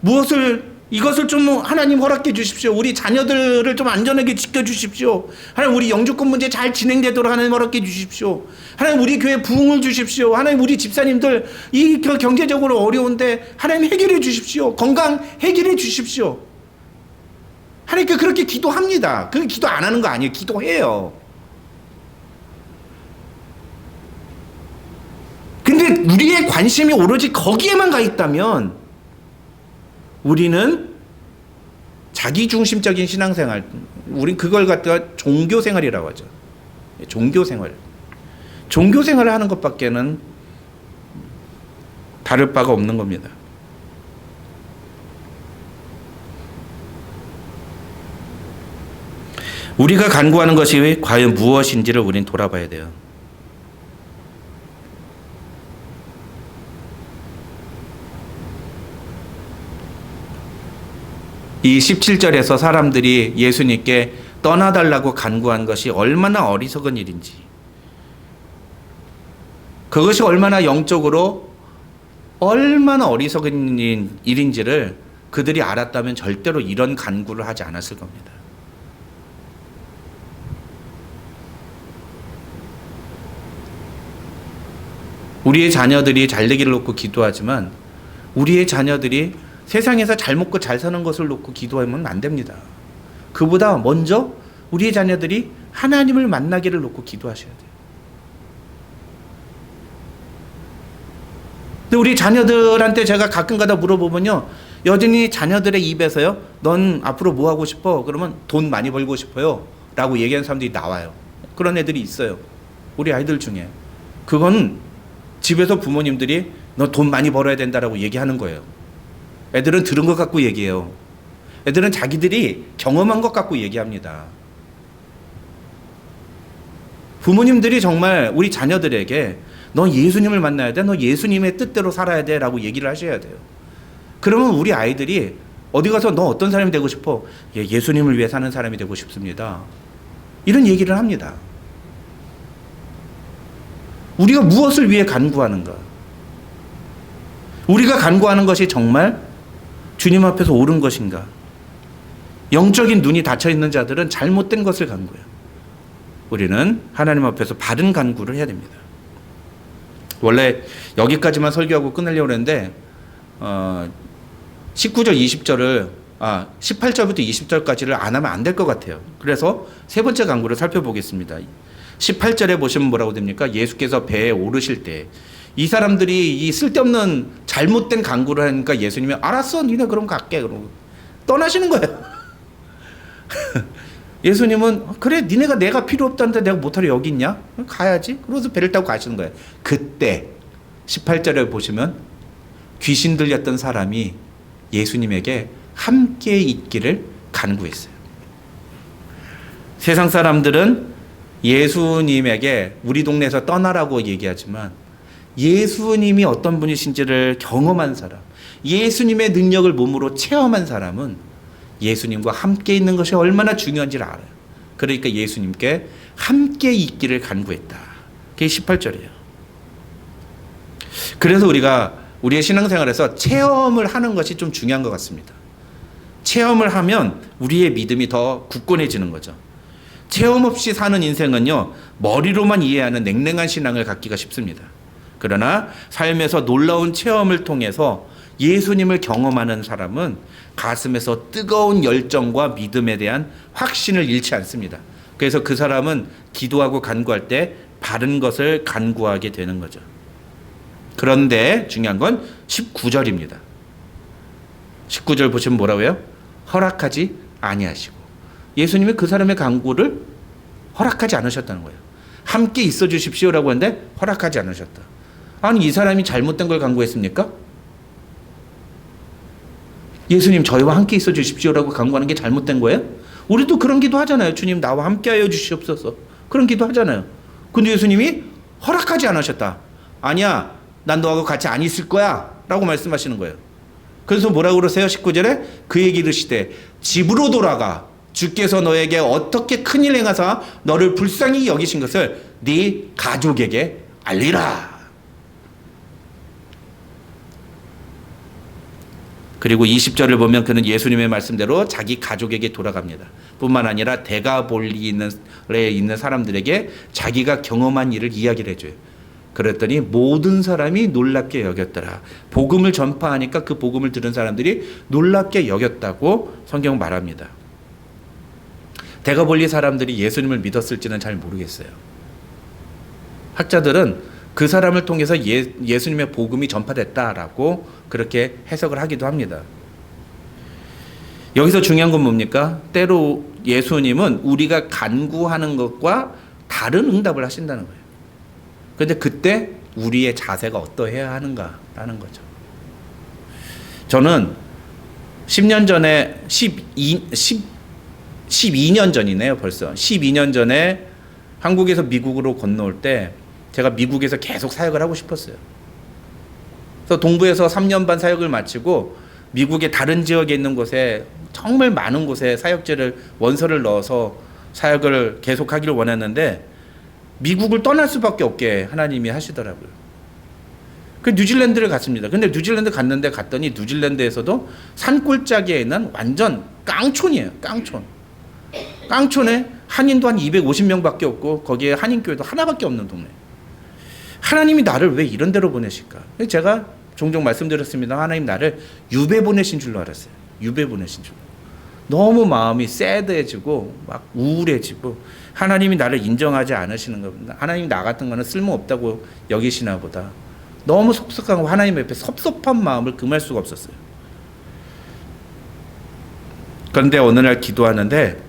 무엇을 이것을 좀 하나님 허락해 주십시오. 우리 자녀들을 좀 안전하게 지켜주십시오. 하나님 우리 영주권 문제 잘 진행되도록 하나님 허락해 주십시오. 하나님 우리 교회 부흥을 주십시오. 하나님 우리 집사님들 이 경제적으로 어려운데 하나님 해결해 주십시오. 건강 해결해 주십시오. 하나님께 그렇게 기도합니다. 그 기도 안 하는 거 아니에요. 기도해요. 근데 우리의 관심이 오로지 거기에만 가 있다면 우리는 자기중심적인 신앙생활, 우린 그걸 갖다가 종교생활이라고 하죠. 종교생활. 종교생활을 하는 것밖에는 다를 바가 없는 겁니다. 우리가 간구하는 것이 과연 무엇인지를 우린 돌아봐야 돼요. 이 17절에서 사람들이 예수님께 떠나달라고 간구한 것이 얼마나 어리석은 일인지, 그것이 얼마나 영적으로 얼마나 어리석은 일인지를 그들이 알았다면 절대로 이런 간구를 하지 않았을 겁니다. 우리의 자녀들이 잘되기를 놓고 기도하지만 우리의 자녀들이 세상에서 잘 먹고 잘 사는 것을 놓고 기도하면 안 됩니다. 그보다 먼저 우리의 자녀들이 하나님을 만나기를 놓고 기도하셔야 돼요. 근데 우리 자녀들한테 제가 가끔가다 물어보면요, 여전히 자녀들의 입에서요, 넌 앞으로 뭐 하고 싶어? 그러면 돈 많이 벌고 싶어요 라고 얘기하는 사람들이 나와요. 그런 애들이 있어요. 우리 아이들 중에. 그건 집에서 부모님들이 너 돈 많이 벌어야 된다라고 얘기하는 거예요. 애들은 들은 것 갖고 얘기해요. 애들은 자기들이 경험한 것 갖고 얘기합니다. 부모님들이 정말 우리 자녀들에게 너 예수님을 만나야 돼, 너 예수님의 뜻대로 살아야 돼 라고 얘기를 하셔야 돼요. 그러면 우리 아이들이 어디 가서 너 어떤 사람이 되고 싶어? 예, 예수님을 위해 사는 사람이 되고 싶습니다. 이런 얘기를 합니다. 우리가 무엇을 위해 간구하는가? 우리가 간구하는 것이 정말 주님 앞에서 옳은 것인가? 영적인 눈이 닫혀 있는 자들은 잘못된 것을 간구해요. 우리는 하나님 앞에서 바른 간구를 해야 됩니다. 원래 여기까지만 설교하고 끝내려고 했는데 19절 20절을 18절부터 20절까지를 안 하면 안 될 것 같아요. 그래서 세 번째 간구를 살펴보겠습니다. 18절에 보시면 뭐라고 됩니까? 예수께서 배에 오르실 때 이 사람들이 이 쓸데없는 잘못된 간구를 하니까 예수님이 알았어, 니네 그럼 갈게, 그러고 떠나시는 거예요. 예수님은 그래, 니네가 내가 필요 없다는데 내가 못하러 여기 있냐? 가야지. 그래서 배를 타고 가시는 거예요. 그때 18절에 보시면 귀신 들렸던 사람이 예수님에게 함께 있기를 간구했어요. 세상 사람들은 예수님에게 우리 동네에서 떠나라고 얘기하지만 예수님이 어떤 분이신지를 경험한 사람, 예수님의 능력을 몸으로 체험한 사람은 예수님과 함께 있는 것이 얼마나 중요한지를 알아요. 그러니까 예수님께 함께 있기를 간구했다. 그게 18절이에요. 그래서 우리가 우리의 신앙생활에서 체험을 하는 것이 좀 중요한 것 같습니다. 체험을 하면 우리의 믿음이 더 굳건해지는 거죠. 체험 없이 사는 인생은요, 머리로만 이해하는 냉랭한 신앙을 갖기가 쉽습니다. 그러나 삶에서 놀라운 체험을 통해서 예수님을 경험하는 사람은 가슴에서 뜨거운 열정과 믿음에 대한 확신을 잃지 않습니다. 그래서 그 사람은 기도하고 간구할 때 바른 것을 간구하게 되는 거죠. 그런데 중요한 건 19절입니다. 19절 보시면 뭐라고요? 허락하지 아니하시고. 예수님이 그 사람의 간구를 허락하지 않으셨다는 거예요. 함께 있어 주십시오라고 하는데 허락하지 않으셨다. 아니, 이 사람이 잘못된 걸 간구했습니까? 예수님 저희와 함께 있어 주십시오라고 간구하는 게 잘못된 거예요? 우리도 그런 기도 하잖아요. 주님 나와 함께 하여 주시옵소서. 그런 기도 하잖아요. 근데 예수님이 허락하지 않으셨다. 아니야, 난 너하고 같이 안 있을 거야 라고 말씀하시는 거예요. 그래서 뭐라고 그러세요? 19절에 그에게 이르시되 집으로 돌아가 주께서 너에게 어떻게 큰일 행하사 너를 불쌍히 여기신 것을 네 가족에게 알리라. 그리고 20절을 보면 그는 예수님의 말씀대로 자기 가족에게 돌아갑니다. 뿐만 아니라 데가볼리에 있는 사람들에게 자기가 경험한 일을 이야기를 해줘요. 그랬더니 모든 사람이 놀랍게 여겼더라. 복음을 전파하니까 그 복음을 들은 사람들이 놀랍게 여겼다고 성경 말합니다. 데가볼리 사람들이 예수님을 믿었을지는 잘 모르겠어요. 학자들은 그 사람을 통해서 예수님의 복음이 전파됐다라고 그렇게 해석을 하기도 합니다. 여기서 중요한 건 뭡니까? 때로 예수님은 우리가 간구하는 것과 다른 응답을 하신다는 거예요. 그런데 그때 우리의 자세가 어떠해야 하는가라는 거죠. 저는 10년 전에 12년 전이네요. 벌써 12년 전에 한국에서 미국으로 건너올 때 제가 미국에서 계속 사역을 하고 싶었어요. 그래서 동부에서 3년 반 사역을 마치고 미국의 다른 지역에 있는 곳에 정말 많은 곳에 사역제를 원서를 넣어서 사역을 계속하기를 원했는데 미국을 떠날 수밖에 없게 하나님이 하시더라고요. 그 뉴질랜드를 갔습니다. 근데 뉴질랜드 갔더니 뉴질랜드에서도 산골짜기에 있는 완전 깡촌이에요. 깡촌에 한인도 한 250명밖에 없고 거기에 한인교회도 하나밖에 없는 동네. 하나님이 나를 왜 이런 데로 보내실까? 제가 종종 말씀드렸습니다. 하나님 나를 유배 보내신 줄로 알았어요. 유배 보내신 줄. 너무 마음이 새드해지고 막 우울해지고 하나님이 나를 인정하지 않으시는 겁니다. 하나님 나 같은 거는 쓸모없다고 여기시나 보다. 너무 속상하고 하나님 옆에 섭섭한 마음을 금할 수가 없었어요. 그런데 어느 날 기도하는데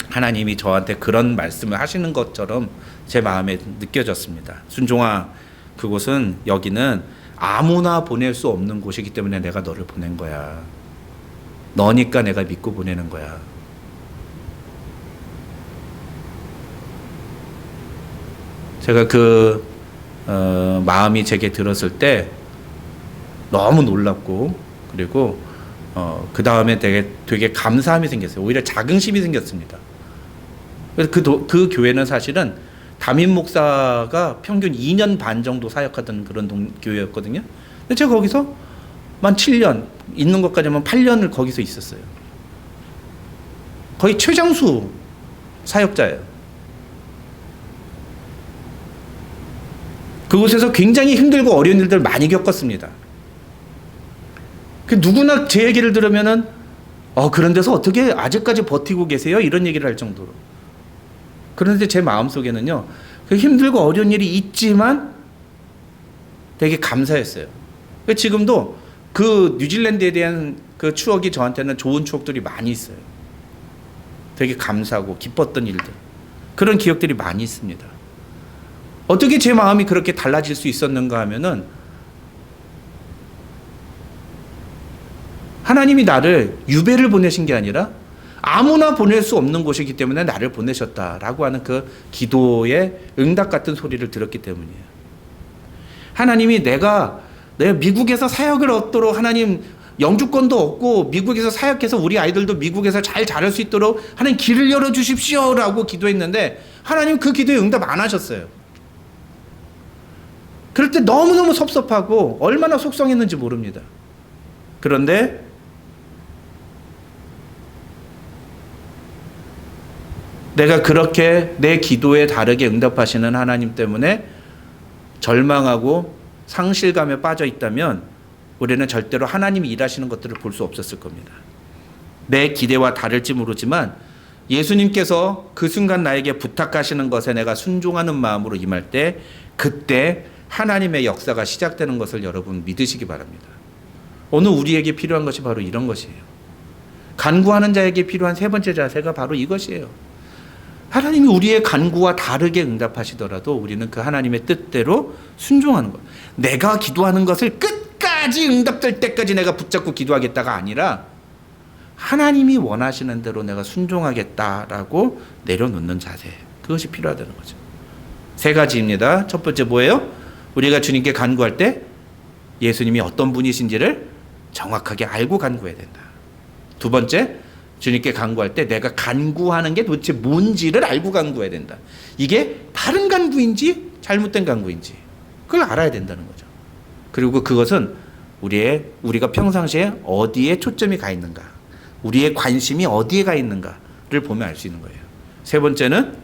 하나님이 저한테 그런 말씀을 하시는 것처럼 제 마음에 느껴졌습니다. 순종아, 그곳은 여기는 아무나 보낼 수 없는 곳이기 때문에 내가 너를 보낸 거야. 너니까 내가 믿고 보내는 거야. 제가 그 마음이 제게 들었을 때 너무 놀랍고 그리고 그 다음에 되게 감사함이 생겼어요. 오히려 자긍심이 생겼습니다. 그래서 그 교회는 사실은 담임 목사가 평균 2년 반 정도 사역하던 그런 교회였거든요. 근데 제가 거기서 만 7년, 있는 것까지 하면 8년을 거기서 있었어요. 거의 최장수 사역자예요. 그곳에서 굉장히 힘들고 어려운 일들을 많이 겪었습니다. 누구나 제 얘기를 들으면은 그런 데서 어떻게 아직까지 버티고 계세요? 이런 얘기를 할 정도로. 그런데 제 마음속에는요, 그 힘들고 어려운 일이 있지만 되게 감사했어요. 지금도 그 뉴질랜드에 대한 그 추억이 저한테는 좋은 추억들이 많이 있어요. 되게 감사하고 기뻤던 일들. 그런 기억들이 많이 있습니다. 어떻게 제 마음이 그렇게 달라질 수 있었는가 하면은 하나님이 나를 유배를 보내신 게 아니라 아무나 보낼 수 없는 곳이기 때문에 나를 보내셨다라고 하는 그 기도의 응답 같은 소리를 들었기 때문이에요. 하나님이 내가 미국에서 사역을 얻도록 하나님 영주권도 얻고 미국에서 사역해서 우리 아이들도 미국에서 잘 자랄 수 있도록 하나님 길을 열어주십시오라고 기도했는데 하나님 그 기도에 응답 안 하셨어요. 그럴 때 너무너무 섭섭하고 얼마나 속상했는지 모릅니다. 그런데 내가 그렇게 내 기도에 다르게 응답하시는 하나님 때문에 절망하고 상실감에 빠져 있다면 우리는 절대로 하나님이 일하시는 것들을 볼 수 없었을 겁니다. 내 기대와 다를지 모르지만 예수님께서 그 순간 나에게 부탁하시는 것에 내가 순종하는 마음으로 임할 때 그때 하나님의 역사가 시작되는 것을 여러분 믿으시기 바랍니다. 오늘 우리에게 필요한 것이 바로 이런 것이에요. 간구하는 자에게 필요한 세 번째 자세가 바로 이것이에요. 하나님이 우리의 간구와 다르게 응답하시더라도 우리는 그 하나님의 뜻대로 순종하는 것. 내가 기도하는 것을 끝까지 응답될 때까지 내가 붙잡고 기도하겠다가 아니라 하나님이 원하시는 대로 내가 순종하겠다라고 내려놓는 자세. 그것이 필요하다는 거죠. 세 가지입니다. 첫 번째 뭐예요? 우리가 주님께 간구할 때 예수님이 어떤 분이신지를 정확하게 알고 간구해야 된다. 두 번째, 주님께 간구할 때 내가 간구하는 게 도대체 뭔지를 알고 간구해야 된다. 이게 바른 간구인지 잘못된 간구인지 그걸 알아야 된다는 거죠. 그리고 그것은 우리가 평상시에 어디에 초점이 가 있는가, 우리의 관심이 어디에 가 있는가를 보면 알 수 있는 거예요. 세 번째는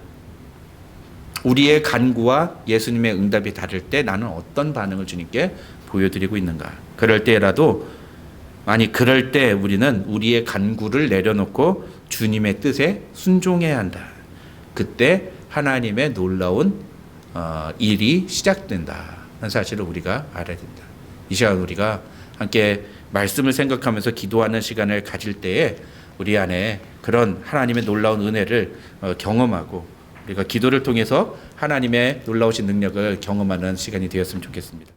우리의 간구와 예수님의 응답이 다를 때 나는 어떤 반응을 주님께 보여드리고 있는가. 그럴 때 우리는 우리의 간구를 내려놓고 주님의 뜻에 순종해야 한다. 그때 하나님의 놀라운 일이 시작된다 하는 사실을 우리가 알아야 된다. 이 시간 우리가 함께 말씀을 생각하면서 기도하는 시간을 가질 때에 우리 안에 그런 하나님의 놀라운 은혜를 경험하고 우리가 기도를 통해서 하나님의 놀라우신 능력을 경험하는 시간이 되었으면 좋겠습니다.